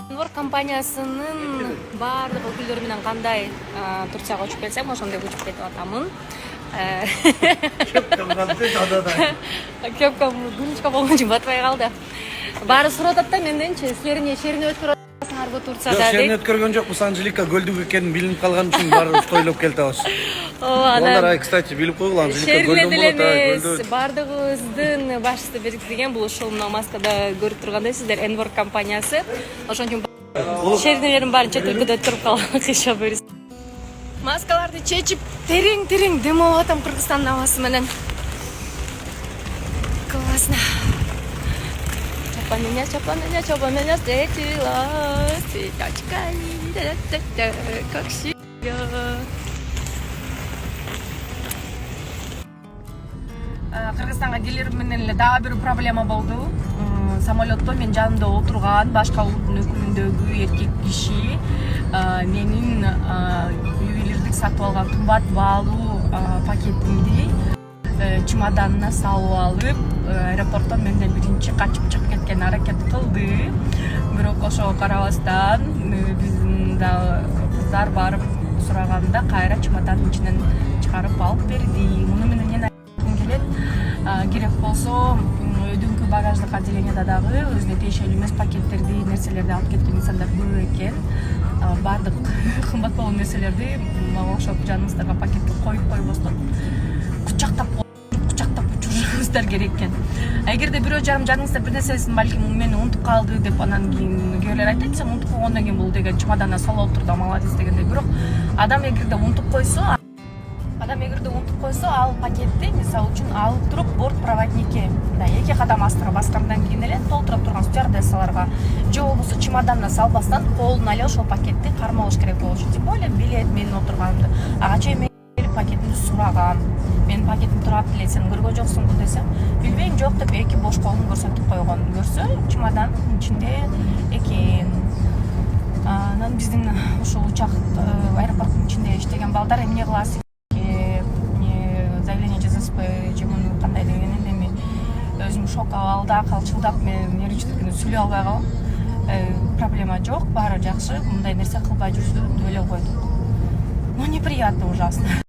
Envor компаниясынын баардык өкүлдөрү менен кандай Турцияга учуп келсем, ошондой учуп кетип атамын. Кепкам гүнчкө болгон үчүн батпай калды. Баары сурап атат да менденчи, силерин шерине өткөрүп атасыңарбы Турцияда деп. Шерин өткөргөн жокпуз, Анжелика көлдүк экенин билинип калган үчүн баары тойлоп келтебиз. Алар кстати билип койгула, Анжелика көлдөн болот, эмес, баардыгыбыздын башчысы белгилеген бул ушул мына маскада көрүп тургандай сиздер Envor компаниясы. Ошон үчүн шеринелердин баарын чет өлкөдө туруп калган кыйша бериз. Маскаларды чечип, терең дем алып атам Кыргызстандын абасы менен. Классно. Чапа меня встретила с цветочками, как всегда. Кыргызстанга келер менен эле дагы бир проблема болду. Самолетто мен жанымда отурган башка улуттун өкүлүндөгү эркек киши менин ювелирдик сатып алган кымбат баалуу пакетимди чемоданына салып алып, аэропорттон менден биринчи качып чыгып кеткен аракет кылды. Бирок ошого карабастан биздин да кыздар барып сураганда кайра чемоданын ичинен чыгарып алып берди. Муну менен эмне айткым келет? Керек болсо өйдүңкү багаждык отделениеда дагы өзүнө тиешелүү эмес пакеттерди, нерселерди алып кеткен инсандар көп экен. Бардык кымбат болгон нерселерди мага окшоп жаныңыздарга пакетке коюп койбостон кучактап учурушуңуздар керек экен. Эгерде бирөө жаныңызда бир нерсесин балким мени унутуп калды деп анан кийин күйөөлөр айтат, сен унутуп койгондон кийин бул деген чемоданына салып отур да молодец дегендей. Бирок адам эгерде унутуп койсо, ал пакетти мисалы үчүн алып туруп борт проводнике эки кадам астыга баскандан кийин эле толтура турган стюардессаларга же болбосо чемоданына салбастан колуна эле ошол пакетти кармалыш керек болчу. Тем более билет менин отурганымды. Ага чейин мен пакетимди сураган. Менин пакетим турат эле, сен көргөн жоксуңбу десем, билбейм, жок деп эки бош колун көрсөтүп койгон. Көрсө чемоданын ичинде экен. Анан биздин ушул учак аэропорттун ичинде иштеген балдар эмне кыласың? Заявление жазасызбы, же муну кандай дегенин эми өзүм шок абалда калчылдап мен нервичтикини сүйлөй албай калам. Проблема жок, баары жакшы. Мындай нерсе кылбай жүрсө деп эле койдук. Но неприятно ужасно.